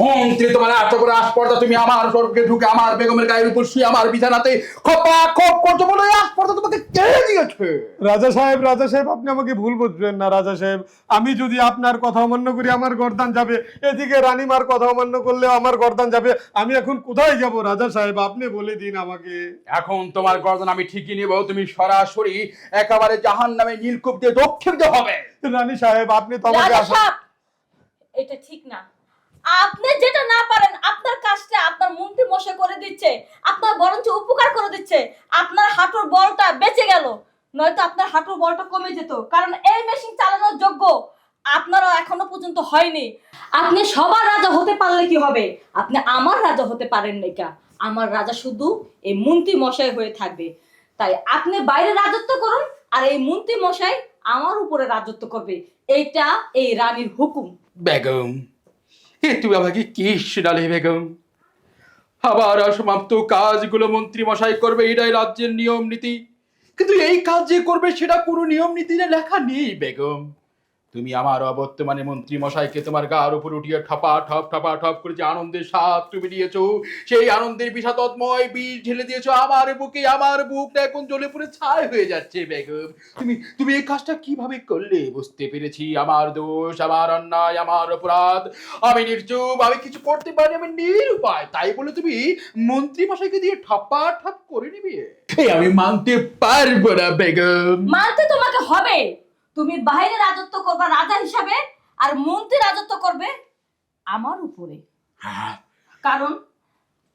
মন্ত্রী তোমার এত করে আসপর্দা, তুমি আমার স্বর্গে ঢুকে আমার বেগমের গায়ের উপর শুয়ে আমার বিছানাতে খপা খপ করছো বলে আসপর্দা তোমাকে কে দিয়েছে? রাজা সাহেব আপনি আমাকে ভুল বুঝবেন না। রাজা সাহেব, আমি যদি আপনার কথা অমান্য করি আমার গর্দান যাবে, এদিকে রানীমার কথা অমান্য করলে আমার গর্দান যাবে। আমি এখন কোথায় যাব রাজা সাহেব, আপনি বলে দিন আমাকে। এখন তোমার গর্দন আমি ঠিকই নিব, তুমি সরাসরি একেবারে জাহান্নামে নীলকূপ দিয়ে দক্ষিণতে হবে। রানী সাহেব, আপনি তো আমাকে রাজা সাহেব, এটা ঠিক না। আপনি যেটা না পারেন আপনার কাজটা আপনার মন্ত্রী মশাই করে দিচ্ছে, আপনার বরঞ্চ উপকার করে দিচ্ছে। আপনার হাঁটুর বলটা বেঁচে গেল, নয়তো আপনার হাঁটুর বলটা কমে যেত। কারণ এই মেশিন চালানোর যোগ্য আপনারও এখনো পর্যন্ত হয়নি। আপনি সবার রাজা হতে পারলে কি হবে, আপনি আমার রাজা হতে পারেন না। কা আমার রাজা শুধু এই মন্ত্রী মশাই হয়ে থাকবে। তাই আপনি বাইরে রাজত্ব করুন, আর এই মন্ত্রী মশাই আমার উপরে রাজত্ব করবে। এইটা এই রানীর হুকুম। বেগম, এ তুমি আমাকে কি শিরালে বেগম? আবার অসমাপ্ত কাজগুলো মন্ত্রী মশাই করবে, এটাই রাজ্যের নিয়ম নীতি। কিন্তু এই কাজ যে করবে সেটা কোনো নিয়ম নীতিতে লেখা নেই বেগম। তুমি আমার অবর্তমানে মন্ত্রী মশাইকে তোমার গার উপর উঠিয়ে ঠপা ঠপ করে যে আনন্দের স্বাদ তুমি দিয়েছো, সেই আনন্দের বিষাদময় বীজ ঢেলে দিয়েছো আমার বুকে। আমার বুকটা এখন জ্বলে পুড়ে ছাই হয়ে যাচ্ছে বেগম। তুমি তুমি এই কাজটা কিভাবে করলে বুঝতে পেরেছি। আমার দোষ, আমার অন্যায়, আমার অপরাধ। আমি নির্জুব, আমি কিছু করতে পারি, আমি নিরুপায়। তাই বলে তুমি মন্ত্রী মশাইকে দিয়ে ঠপা ঠপ করে নিবে, এই আমি মানতে পারবো না বেগম। মানতে তোমাকে হবে। তুমি বাইরে রাজত্ব করবে রাজা হিসাবে, আর মন্ত্রী রাজত্ব করবে আমার উপরে। হ্যাঁ, কারণ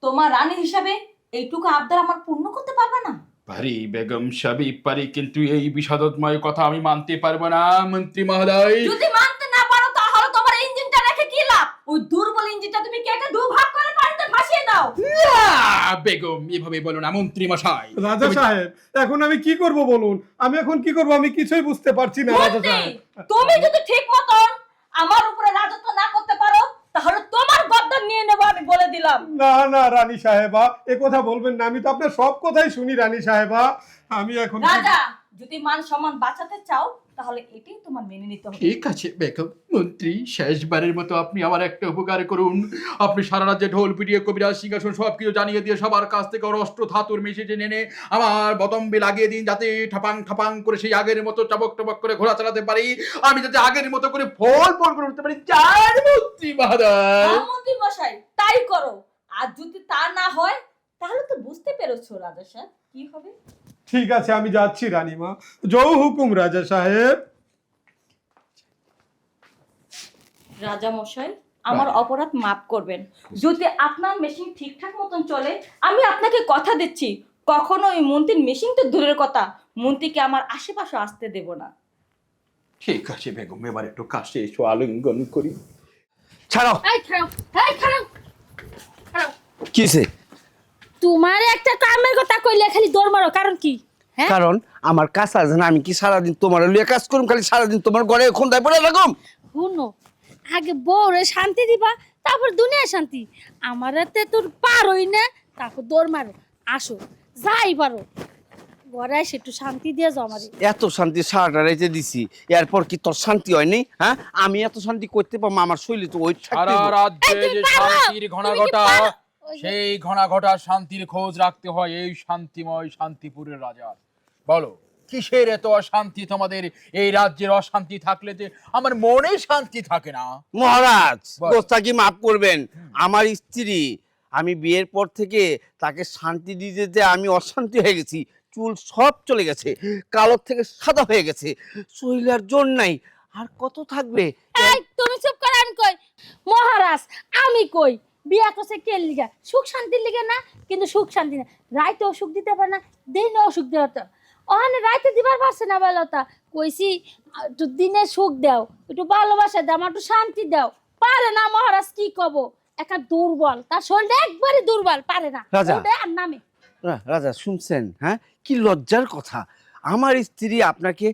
তোমার রানী হিসাবে এইটুকু আবদার আমার পূর্ণ করতে পারবে না। পারি বেগম, সবই পারি, কিন্তু এই বিষাদময় কথা আমি মানতে পারবো না মন্ত্রী মহোদয়। যদি মানতে না পারো তাহলে তোমার ইঞ্জিনটা রেখে কি লাভ? ওই দুর্বল ইঞ্জিনটা তুমি কেটে দুভাগ করে পানিতে ভাসিয়ে দাও। না বেগম, এভাবে বলো না মন্ত্রী মশাই। রাজা সাহেব, এখন আমি কি করব বলুন? আমি এখন কি করব আমি কিছুই বুঝতে পারছি না রাজা মন্ত্রী, সাহেব। তুমি যদি ঠিক মতন আমার উপরে রাজত্ব না করতে পারো তাহলে তোমার গদ্দান নিয়ে নেবো, আমি বলে দিলাম। না না রানী সাহেবা, এ কথা বলবেন না। আমি তো আপনার সব কথাই শুনি রানী সাহেবা। আমি এখন রাজা, যদি মান সম্মান বাঁচাতে চাও তাহলে এটাই তোমার মেনে নিতে হবে। ঠিক আছে বেগম। মন্ত্রী, শেষবারের মতো আপনি আমার একটা উপকার করুন। আপনি সারা রাজ্যে ঢোল পিটিয়ে কবিরাজ সিংহাসন সবকিছু জানিয়ে দিয়ে সবার কাছ থেকে অস্ত্র ধাতুর মেশিনে এনে আমার বদম্বে লাগিয়ে দিন, যাতে ঠাপাং ঠাপাং করে সেই আগের মতো টবক টবক করে ঘোড়া চালাতে পারি। আমি যাতে আগের মতো করে ফল ফল করে উঠতে পারি। চার মন্ত্রী মহোদয়। মন্ত্রী মশাই, তাই করো। আর যদি তা না হয় তাহলে তো বুঝতে পেরেছো রাজা সাহেব কি হবে। ঠিক আছে, আমি যাচ্ছি রানীমা। জয় হুকুম রাজা সাহেব। রাজা মশাই, আমার অপরাধ মাফ করবেন। যদি আপনার মেশিন ঠিকঠাক মতন চলে, আমি আপনাকে কথা দিচ্ছি কখনো ওই মন্ত্রীর মেশিন তো দূরের কথা, মন্ত্রীকে আমার আশেপাশে আসতে দেব না। ঠিক আছে বেগম, এবার একটু কাছে এসো, আলিঙ্গন করি। ছাড়ো। এই খাও, এই খাও, খাও। কিসে? তোমার একটা কামের কথা কইলে খালি দৌড় মারো, কারণ কি? হ্যাঁ, কারণ আমার কাজ আছে না। আমি কি সারাদিন তোমার লিয়ে কাজ করুম, খালি সারাদিন তোমার ঘরে খন্দায় পড়ে রাখুম? শুনো, আগে বউরে শান্তি দিবা, তারপর দুনিয়া শান্তি। আমার হাতে তোর পারোই না, তারপর দৌড় মারো। আসো, যাই পারো ঘরে এসে একটু শান্তি দিয়ে যাও আমারে। এত শান্তি সারাটা রাইতে দিছি, এরপর কি তোর শান্তি হয়নি? হ্যাঁ, আমি এত শান্তি করতে পারবো? আমার শৈলী তো ওই সারা রাজ্যে যে শান্তির ঘনা ঘটা, ওই যে- সেই ঘনা ঘটা শান্তির খোঁজ রাখতে হয় এই শান্তিময় শান্তিপুরের রাজা। বলো, কিসের এত অশান্তি তোমাদের? এই রাজ্যের অশান্তি থাকলে যে আমার মনে শান্তি থাকে না। মহারাজ, বল। গোস্তা কি মাফ করবেন? আমার স্ত্রী, আমি বিয়ের পর থেকে তাকে শান্তি দিতে আমি অশান্তি হয়ে গেছি। চুল সব চলে গেছে, কালোর থেকে সাদা হয়ে গেছে, শরীরের জোর নাই। আর কত থাকবে? এই তুমি চুপ করে, আমি কই। মহারাজ, আমি কই বিয়া করছে কে লিগা? সুখ শান্তির লিগা না? কিন্তু সুখ শান্তি না, রাইতেও সুখ দিতে পারে না, দিনেও সুখ দেওয়া তো ওখানে রাইতে দিবার পারছে না। বলতা কইছি একটু দিনে সুখ দাও, একটু ভালোবাসা দাও, আমার একটু শান্তি দাও। পারে না মহারাজ, কি কব, একটা দুর্বল, তার শরীরটা একবারে দুর্বল, পারে না। রাজা। ওটা আর নামে। রাজা শুনছেন? হ্যাঁ, কি লজ্জার কথা। আমার স্ত্রী আপনাকে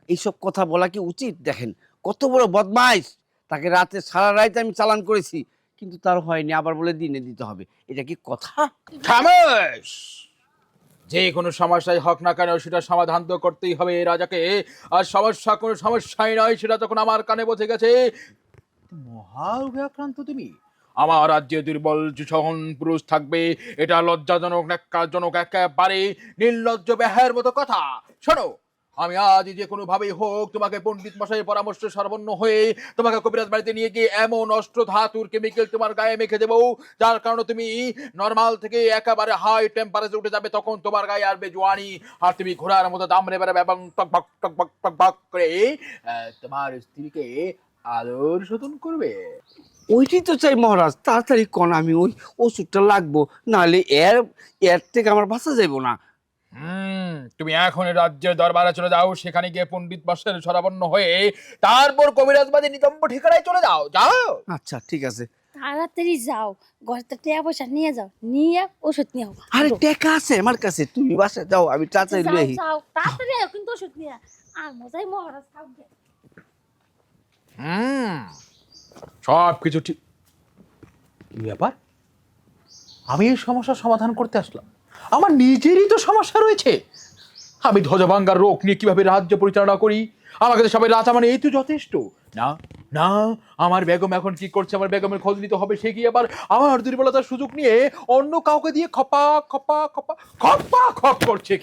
এইসব কথা বলা কি উচিত? দেখেন কত বড় বদমাইশ। তাকে রাতে সারা রাত আমি চালান করেছি, কিন্তু তার হয়নি, আবার বলে দিনে দিতে হবে। এটা কি কথা? খামোশ! যে কোনো সমস্যায় হোক না কেন সেটা সমাধান তো করতেই হবে এই রাজাকে। আর সমস্যা কোনো সমস্যাই নয়, সেটা তখন আমার কানে বসে গেছে। মহারোগে আক্রান্ত তুমি? আমার রাজ্যে দুর্বল সহন পুরুষ থাকবে, এটা লজ্জাজনক, ন্যাক্কারজনক, একেবারে নির্লজ্জ ব্যাহের মতো কথা। শোনো, আমি আজ যে কোনো ভাবেই হোক তোমাকে পণ্ডিত মশাই পরামর্শ সর্বন্ন হয়ে তোমাকে কবিরাজ বাড়িতে নিয়ে গিয়ে এমন অস্ত্র ধাতুর কেমিক্যাল তোমার গায়ে মেখে দেবো, যার কারণে তুমি নর্মাল থেকে একেবারে হাই টেম্পারেচার উঠে যাবে। তখন তোমার গায়ে আসবে জোয়ানি, আর তুমি ঘোড়ার মতো দামড়ে বেড়াবে এবং টকবক টকবক টকবক করে তোমার স্ত্রীকে আদর শোধন করবে। ওইটাই তো চাই মহারাজ, তাড়াতাড়ি কন, আমি ওই ওষুধটা লাগবো, নাহলে এর থেকে আমার বাঁচা যাইবো না। তুমি এখন রাজ্যের দরবারে চলে যাও, সেখানে গিয়ে পণ্ডিত মশাইয়ের শরাবন্ন হয়ে তারপর কবিরাজবাদী নিতম্ব ঠিকানায় চলে যাও। যাও। আচ্ছা ঠিক আছে। তাড়াতাড়ি যাও, ঘরে তো টাকা পয়সা নিয়ে যাও, নিয়ে ওষুধ নিয়ে আও। আরে টাকা আছে আমার কাছে, তুমি বাসা যাও, আমি তাড়াতাড়ি যাও, লই আহি। যাও, তাড়াতাড়ি আও, কিন্তু ওষুধ নিয়ে আও। আর মজাই মহারাজ থাকবে। সব কিছু ঠিক। কি ব্যাপার? আমি এই সমস্যার সমাধান করতে আসলাম, আমার নিজেরই তো সমস্যা রয়েছে। আমি ধ্বজভাঙ্গার রোগ নিয়ে কিভাবে রাজ্য পরিচালনা করি? আমাকে তো সবাই রাজা মানে এই তো যথেষ্ট। না না, আমার বেগম এখন কি করছে, আমার বেগমের খোঁজ নিতে হবে। সে কি আবার আমার দুর্বলতার সুযোগ নিয়ে অন্য কাউকে দিয়ে খপা খপা খপা খপা খপ করছে?